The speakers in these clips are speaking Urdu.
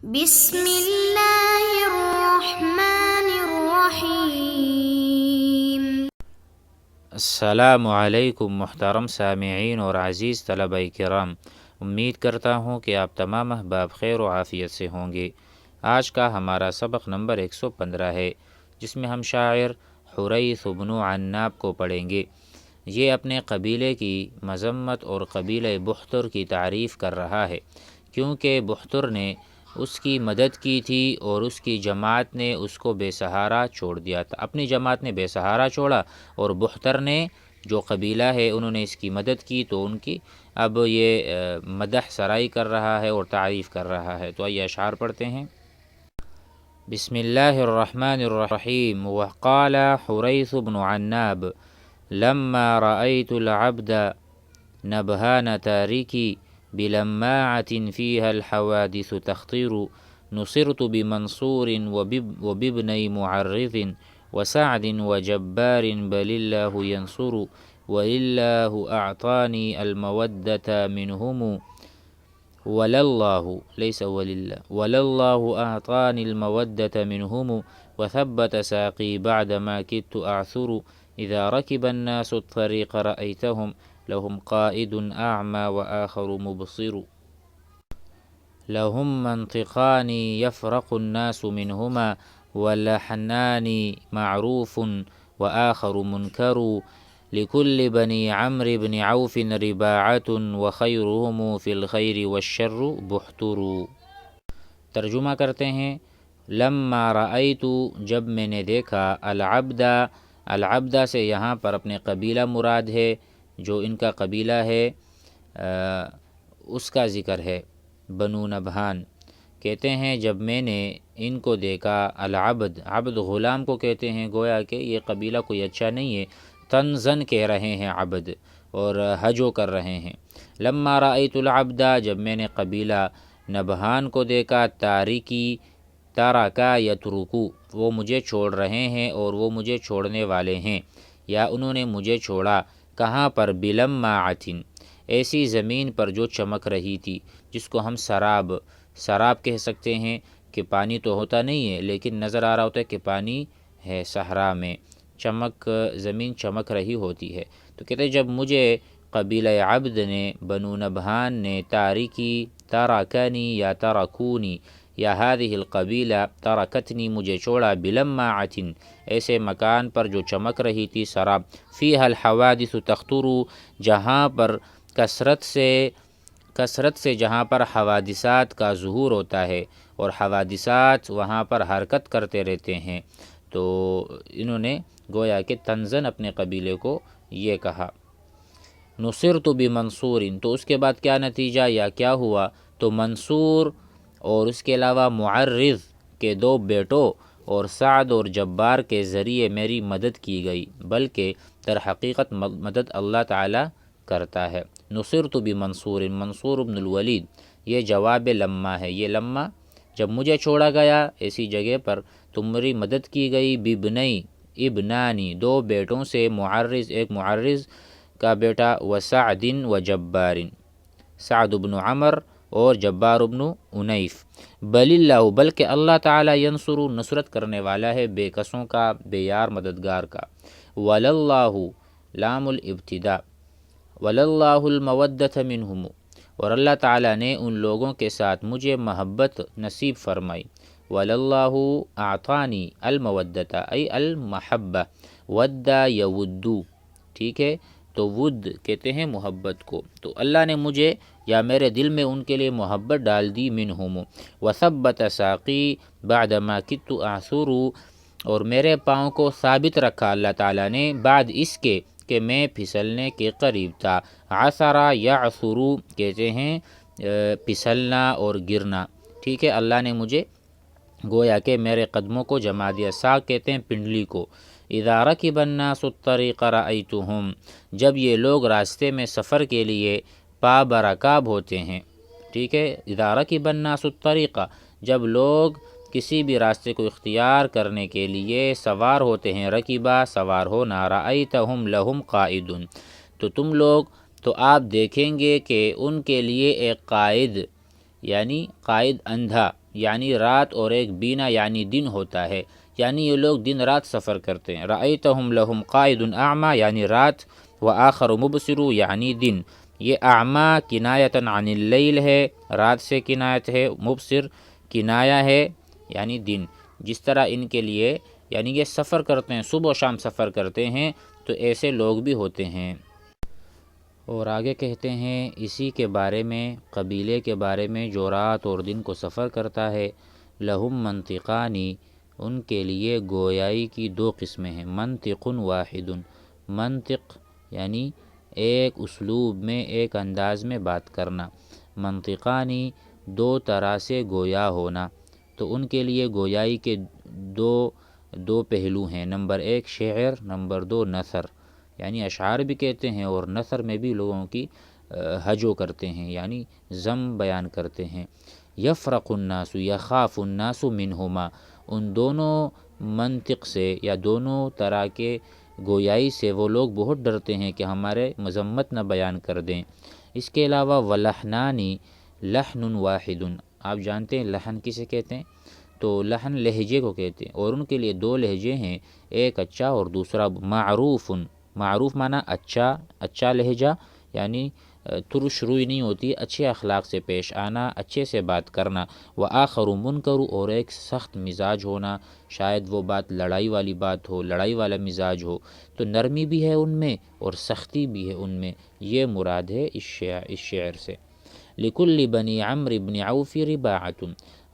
بسم اللہ الرحمن الرحیم۔ السلام علیکم محترم سامعین اور عزیز طلبہ کرام، امید کرتا ہوں کہ آپ تمام احباب خیر و عافیت سے ہوں گے۔ آج کا ہمارا سبق نمبر 115 ہے، جس میں ہم شاعر حریث بن عناب کو پڑھیں گے۔ یہ اپنے قبیلے کی مذمت اور قبیلہ بحتر کی تعریف کر رہا ہے، کیونکہ بحتر نے اس کی مدد کی تھی اور اس کی جماعت نے اس کو بے سہارا چھوڑ دیا تھا۔ اپنی جماعت نے بے سہارا چھوڑا اور بحتر نے جو قبیلہ ہے انہوں نے اس کی مدد کی، تو ان کی اب یہ مدح سرائی کر رہا ہے اور تعریف کر رہا ہے۔ تو آئیے اشعار پڑھتے ہیں۔ بسم اللہ الرحمن الرحیم۔ وقال حریث بن عناب لما رأيت العبد نبهان تاركي بلماعة فيها الحوادث تخطر، نصرت بمنصور وبابني معرض وسعد وجبار بل الله ينصر، ولله أعطاني المودة منهم، ولله ليس ولله، ولله أعطاني المودة منهم، وثبت ساقي بعدما كدت أعثر، إذا ركب الناس الطريق رأيتهم لهم قائد أعمى وآخر مبصر، لهم منطقان يفرق الناس منهما، ولحنان معروف وآخر منكر، لكل بني عمرو بن عوف رباعة وخيرهم في الخير والشر بحتر۔ ترجمہ کرتے ہیں۔ لما رأيت، جب میں نے دیکھا، العبدہ سے یہاں پر اپنے قبیلہ مراد ہے، جو ان کا قبیلہ ہے اس کا ذکر ہے، بنو نبہان۔ کہتے ہیں جب میں نے ان کو دیکھا، عبد غلام کو کہتے ہیں، گویا کہ یہ قبیلہ کوئی اچھا نہیں ہے، تنزن کہہ رہے ہیں عبد اور ہجو کر رہے ہیں۔ لما رأیت العبد، جب میں نے قبیلہ نبہان کو دیکھا، تارکا یترکو، وہ مجھے چھوڑ رہے ہیں اور وہ مجھے چھوڑنے والے ہیں، یا انہوں نے مجھے چھوڑا۔ کہاں پر؟ بلماعۃ، ایسی زمین پر جو چمک رہی تھی، جس کو ہم سراب کہہ سکتے ہیں، کہ پانی تو ہوتا نہیں ہے لیکن نظر آ رہا ہوتا ہے کہ پانی ہے صحرا میں، زمین چمک رہی ہوتی ہے۔ تو کہتے ہیں جب مجھے قبیلہ عبد نے، بنو نبہان نے، تارکنی یا ترکونی یا ہذہ القبیلہ ترکتنی، مجھے چھوڑا، بلماعۃ، ایسے مکان پر جو چمک رہی تھی سراب، فیہا الحوادث تخطر، جہاں پر کثرت سے جہاں پر حوادثات کا ظہور ہوتا ہے اور حوادثات وہاں پر حرکت کرتے رہتے ہیں۔ تو انہوں نے گویا کہ تنزن اپنے قبیلے کو یہ کہا۔ نصرت بمنصور، تو اس کے بعد کیا نتیجہ یا کیا ہوا؟ تو منصور اور اس کے علاوہ معرض کے 2 بیٹوں اور سعد اور جبار کے ذریعے میری مدد کی گئی، بلکہ در حقیقت مدد اللہ تعالی کرتا ہے۔ نصرت بمنصور، منصور بن الولید، یہ جواب لما ہے۔ یہ لما جب مجھے چھوڑا گیا ایسی جگہ پر تو میری مدد کی گئی، ابنانی 2 بیٹوں سے، معرض ایک معرض کا بیٹا، وسعد وجبار، سعد بن عمر اور جبار بن عنیف، بل اللہ، بلکہ اللہ تعالی، ینصر، نصرت کرنے والا ہے بے کسوں کا، بے یار مددگار کا۔ وللہ، لام الابتداء، وللہ المودۃ منہم، اور اللہ تعالیٰ نے ان لوگوں کے ساتھ مجھے محبت نصیب فرمائی۔ وللہ اعطانی المودۃ ای المحبہ، ودّ یودّ، ٹھیک ہے، تو ود کہتے ہیں محبت کو، تو اللہ نے مجھے یا میرے دل میں ان کے لیے محبت ڈال دی، منہم، وثبت ساقی بعدما کدت اعثر، اور میرے پاؤں کو ثابت رکھا اللہ تعالیٰ نے بعد اس کے کہ میں پھسلنے کے قریب تھا۔ عثرا یعثر کہتے ہیں پھسلنا اور گرنا، ٹھیک ہے، اللہ نے مجھے گویا کہ میرے قدموں کو جما دیا۔ ساق کہتے ہیں پنڈلی کو۔ اذا رکب الناس الطریق رأیتہم، جب یہ لوگ راستے میں سفر کے لیے پابرکاب ہوتے ہیں، ٹھیک ہے، اذا رکب الناس الطریق، جب لوگ کسی بھی راستے کو اختیار کرنے کے لیے سوار ہوتے ہیں، رکیبہ سوار ہونا، رأیتہم لہم قائد، تو تم لوگ تو آپ دیکھیں گے کہ ان کے لیے ایک قائد، یعنی قائد اندھا، یعنی رات اور ایک بینا یعنی دن ہوتا ہے، یعنی یہ لوگ دن رات سفر کرتے ہیں۔ رأیتہم لہم قائد اعمیٰ یعنی رات، وآخر مبصر یعنی دن۔ یہ اعمیٰ کنایۃ عن اللیل ہے، رات سے کنایت ہے، مبصر کنایا ہے یعنی دن۔ جس طرح ان کے لیے یعنی یہ سفر کرتے ہیں، صبح و شام سفر کرتے ہیں، تو ایسے لوگ بھی ہوتے ہیں۔ اور آگے کہتے ہیں اسی کے بارے میں، قبیلے کے بارے میں جو رات اور دن کو سفر کرتا ہے، لہم منطقانی ان کے لیے گویائی کی دو قسمیں ہیں، منطق واحد، منطق یعنی ایک اسلوب میں، ایک انداز میں بات کرنا، منطقانی دو طرح سے گویا ہونا۔ تو ان کے لیے گویائی کے دو پہلو ہیں، نمبر ایک شعر، نمبر دو نثر، یعنی اشعار بھی کہتے ہیں اور نثر میں بھی لوگوں کی ہجو کرتے ہیں، یعنی ذم بیان کرتے ہیں۔ یفرق الناس یخاف الناس منہما، ان دونوں منطق سے یا دونوں طرح کے گویائی سے وہ لوگ بہت ڈرتے ہیں کہ ہمارے مذمت نہ بیان کر دیں۔ اس کے علاوہ ولحنانی لحن واحد، آپ جانتے ہیں لحن کسے کہتے ہیں؟ تو لحن لہجے کو کہتے ہیں، اور ان کے لیے دو لہجے ہیں، ایک اچھا اور دوسرا معروف۔ معروف معنی اچھا لہجہ، یعنی ترش روئی نہیں ہوتی، اچھے اخلاق سے پیش آنا، اچھے سے بات کرنا۔ وآخر منکر، اور ایک سخت مزاج ہونا، شاید وہ بات لڑائی والی بات ہو، لڑائی والا مزاج ہو، تو نرمی بھی ہے ان میں اور سختی بھی ہے ان میں، یہ مراد ہے اس شعر سے۔ لکل بنی عمرو بن عوف رباعۃ،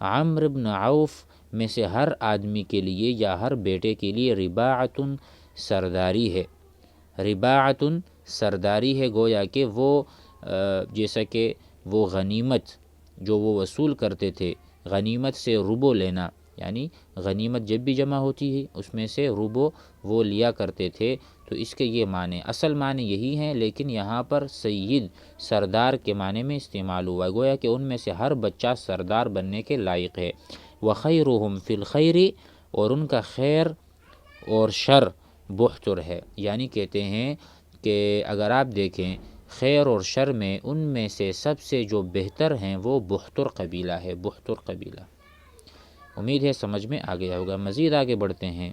عمرو بن عوف میں سے ہر آدمی کے لیے یا ہر بیٹے کے لیے رباعۃ سرداری ہے۔ رباعۃ سرداری ہے، گویا کہ وہ جیسا کہ وہ غنیمت جو وہ وصول کرتے تھے، غنیمت سے ربو لینا، یعنی غنیمت جب بھی جمع ہوتی ہے اس میں سے ربو وہ لیا کرتے تھے، تو اس کے یہ معنی، اصل معنی یہی ہیں، لیکن یہاں پر سید سردار کے معنی میں استعمال ہوا ہے، گویا کہ ان میں سے ہر بچہ سردار بننے کے لائق ہے۔ وخیرہم فی الخیر، اور ان کا خیر اور شر بحتر ہے، یعنی کہتے ہیں کہ اگر آپ دیکھیں خیر اور شر میں ان میں سے سب سے جو بہتر ہیں وہ بحتر قبیلہ ہے، بحتر قبیلہ۔ امید ہے سمجھ میں آ گیا ہوگا، مزید آگے بڑھتے ہیں۔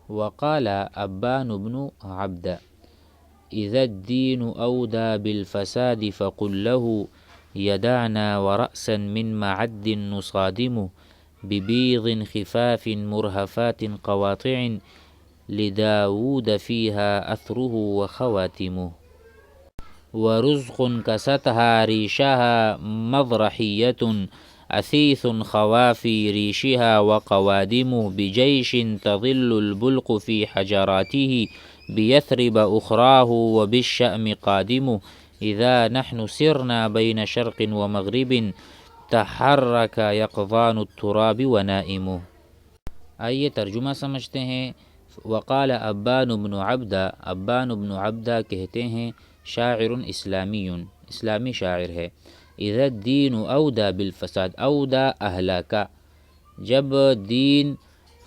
وقال ابان بن عبد اذا الدین اودى بالفساد فقل له يدعنا ورأسا من معد نصادم ببيض خفاف مرهفات قواطع لداود فيها أثره وخواتمه ورزق كستها ريشها مضرحية أثيث خوافي ريشها وقوادم بجيش تظل البلق في حجراته بيثرب أخراه وبالشأم قادم إذا نحن سرنا بين شرق ومغرب تحرك يقظان التراب ونائمه۔ آئیے ترجمہ سمجھتے ہیں۔ وقال ابان بن عبدہ، ابان بن عبدہ کہتے ہیں شاعر اسلامی، اسلامی شاعر ہے۔ اذا الدین اودى بالفساد، اودى اہلاکا، جب دین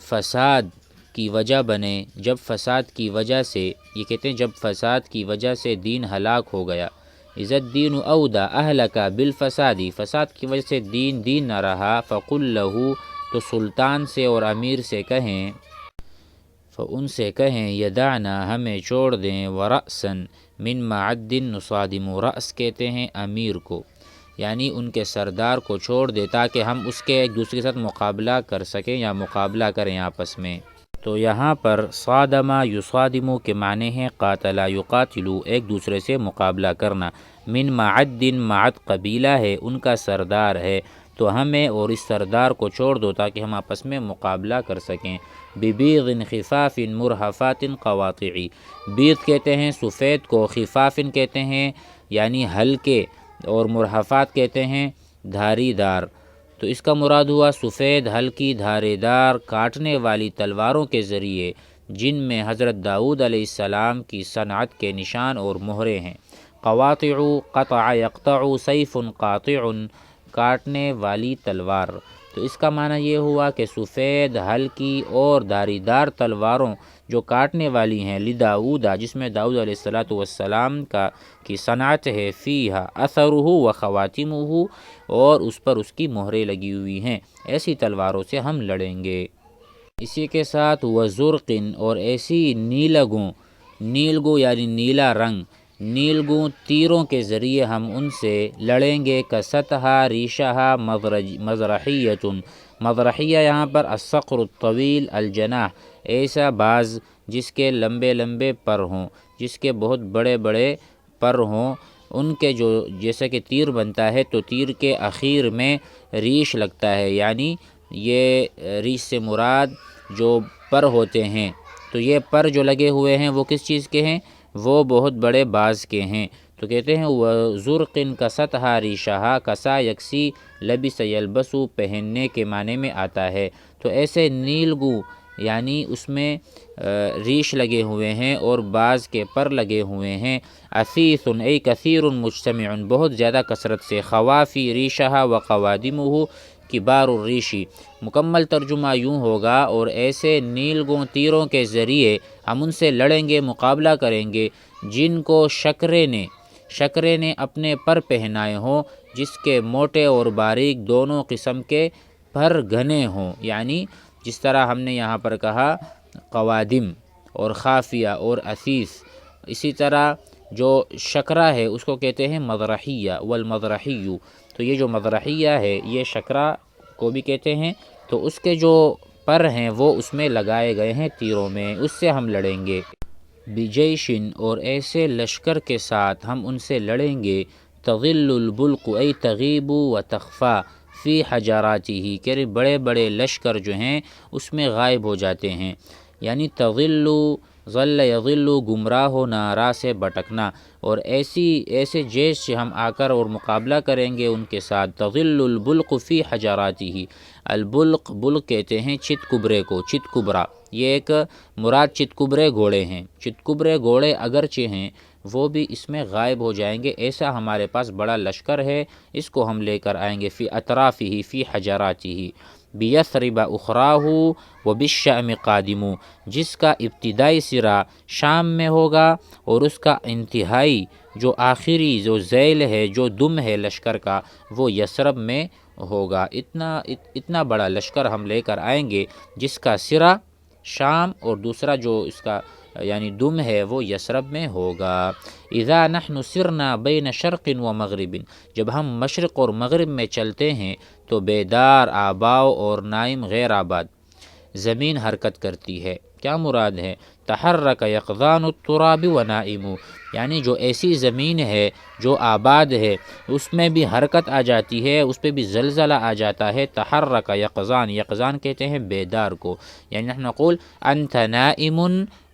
فساد کی وجہ بنے، جب فساد کی وجہ سے، یہ کہتے ہیں جب فساد کی وجہ سے دین ہلاک ہو گیا۔ اذا الدین اودى اہلکا بالفساد، فساد کی وجہ سے دین نہ رہا، فقل له، تو سلطان سے اور امیر سے کہیں، ان سے کہیں یدعنا، ہمیں چھوڑ دیں، ورأسا من معد نصادم، رأس کہتے ہیں امیر کو، یعنی ان کے سردار کو چھوڑ دے تاکہ ہم اس کے ایک دوسرے کے ساتھ مقابلہ کر سکیں یا مقابلہ کریں آپس میں۔ تو یہاں پر صادما یصادم کے معنی ہیں قاتلا یقاتلو، ایک دوسرے سے مقابلہ کرنا۔ من معد، معد قبیلہ ہے، ان کا سردار ہے، تو ہمیں اور اس سردار کو چھوڑ دو تاکہ ہم آپس میں مقابلہ کر سکیں۔ ببیض خفاف مرہفات قواطع، بیض کہتے ہیں سفید کو، خفاف کہتے ہیں یعنی ہلکے، اور مرہفات کہتے ہیں دھاری دار، تو اس کا مراد ہوا سفید ہلکی دھارے دار کاٹنے والی تلواروں کے ذریعے، جن میں حضرت داؤد علیہ السلام کی صنعت کے نشان اور مہرے ہیں۔ قواطع قطع یقطع سیف قاطع، کاٹنے والی تلوار، تو اس کا معنی یہ ہوا کہ سفید ہلکی اور دھاری دار تلواروں جو کاٹنے والی ہیں لداؤدا، جس میں داؤد علیہ السلام کی صنعت ہے، فیہا اثرہ و خواتمہ، اور اس پر اس کی مہریں لگی ہوئی ہیں، ایسی تلواروں سے ہم لڑیں گے۔ اسی کے ساتھ وزرقن، اور ایسی نیلگوں یعنی نیلا رنگ، نیلگوں تیروں کے ذریعے ہم ان سے لڑیں گے، کستھا ریشہا مزرحیۃ، مزرحیہ یہاں پر الصقر الطویل الجناح، ایسا باز جس کے لمبے لمبے پر ہوں، جس کے بہت بڑے بڑے پر ہوں، ان کے جو جیسا کہ تیر بنتا ہے تو تیر کے اخیر میں ریش لگتا ہے، یعنی یہ ریش سے مراد جو پر ہوتے ہیں، تو یہ پر جو لگے ہوئے ہیں وہ کس چیز کے ہیں؟ وہ بہت بڑے باز کے ہیں۔ تو کہتے ہیں وَزُرْقٍ کَسَتْہَا رِیشَہَا، کسا یکسی لبس یلبسو، پہننے کے معنی میں آتا ہے۔ تو ایسے نیلگوں یعنی اس میں ریش لگے ہوئے ہیں اور باز کے پر لگے ہوئے ہیں، اثیث ای کثیر مجتمع، بہت زیادہ کثرت سے، خوافی ریشہا و قوادمہ کبار الریشی، مکمل ترجمہ یوں ہوگا، اور ایسے نیلگوں تیروں کے ذریعے ہم ان سے لڑیں گے، مقابلہ کریں گے، جن کو شکرے نے اپنے پر پہنائے ہوں، جس کے موٹے اور باریک دونوں قسم کے پر گھنے ہوں، یعنی جس طرح ہم نے یہاں پر کہا قوادم اور خافیہ اور اثیث، اسی طرح جو شکرہ ہے اس کو کہتے ہیں مزرحیہ والمزرحی، تو یہ جو مزرحیہ ہے یہ شکرہ کو بھی کہتے ہیں، تو اس کے جو پر ہیں وہ اس میں لگائے گئے ہیں تیروں میں، اس سے ہم لڑیں گے۔ بجیشن، اور ایسے لشکر کے ساتھ ہم ان سے لڑیں گے، تغل البلق ای تغیب و تخفا فی حجاراتہ، کہ بڑے بڑے لشکر جو ہیں اس میں غائب ہو جاتے ہیں، یعنی تغل ظل یضل، گمراہ ہونا، راہ سے بھٹکنا، اور ایسے جیش سے ہم آ کر اور مقابلہ کریں گے ان کے ساتھ۔ تغل البلق فی حجاراتہ، البلق کہتے ہیں چت کبرے کو، چت کبرا، یہ ایک مراد چت کبرے گھوڑے ہیں، چت کبرے گھوڑے اگرچہ ہیں وہ بھی اس میں غائب ہو جائیں گے، ایسا ہمارے پاس بڑا لشکر ہے، اس کو ہم لے کر آئیں گے، فی اطرافہ فی حجاراتہ، بیثرب اخراہ وبالشام قادم، جس کا ابتدائی سرا شام میں ہوگا اور اس کا انتہائی جو آخری جو ذیل ہے، جو دم ہے لشکر کا، وہ یثرب میں ہوگا۔ اتنا بڑا لشکر ہم لے کر آئیں گے جس کا سرا شام اور دوسرا جو اس کا یعنی دم ہے وہ یثرب میں ہوگا۔ اذا نحن سرنا بین شرق و مغرب، جب ہم مشرق اور مغرب میں چلتے ہیں تو بیدار آباؤ اور نائم غیر آباد زمین حرکت کرتی ہے۔ کیا مراد ہے؟ تحرک یقظان التراب و نائم، یعنی جو ایسی زمین ہے جو آباد ہے اس میں بھی حرکت آ جاتی ہے، اس پہ بھی زلزلہ آ جاتا ہے۔ تحرک یقظان کہتے ہیں بیدار کو، یعنی نحن نقول انت نائم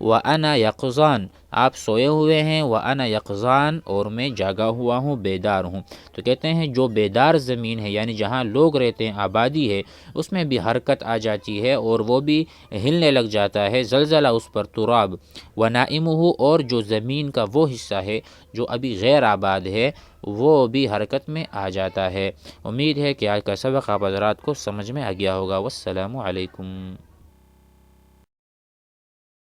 وانا یقظان، آپ سوئے ہوئے ہیں، وانا یقظان، اور میں جاگا ہوا ہوں، بیدار ہوں۔ تو کہتے ہیں جو بیدار زمین ہے یعنی جہاں لوگ رہتے ہیں، آبادی ہے، اس میں بھی حرکت آ جاتی ہے اور وہ بھی ہلنے لگ جاتا ہے، زلزلہ اس پر، تراب ونائمہ، اور جو زمین کا وہ حصہ ہے جو ابھی غیر آباد ہے وہ بھی حرکت میں آ جاتا ہے۔ امید ہے کہ آج کا سبق آپ حضرات کو سمجھ میں آ گیا ہوگا۔ والسلام علیکم۔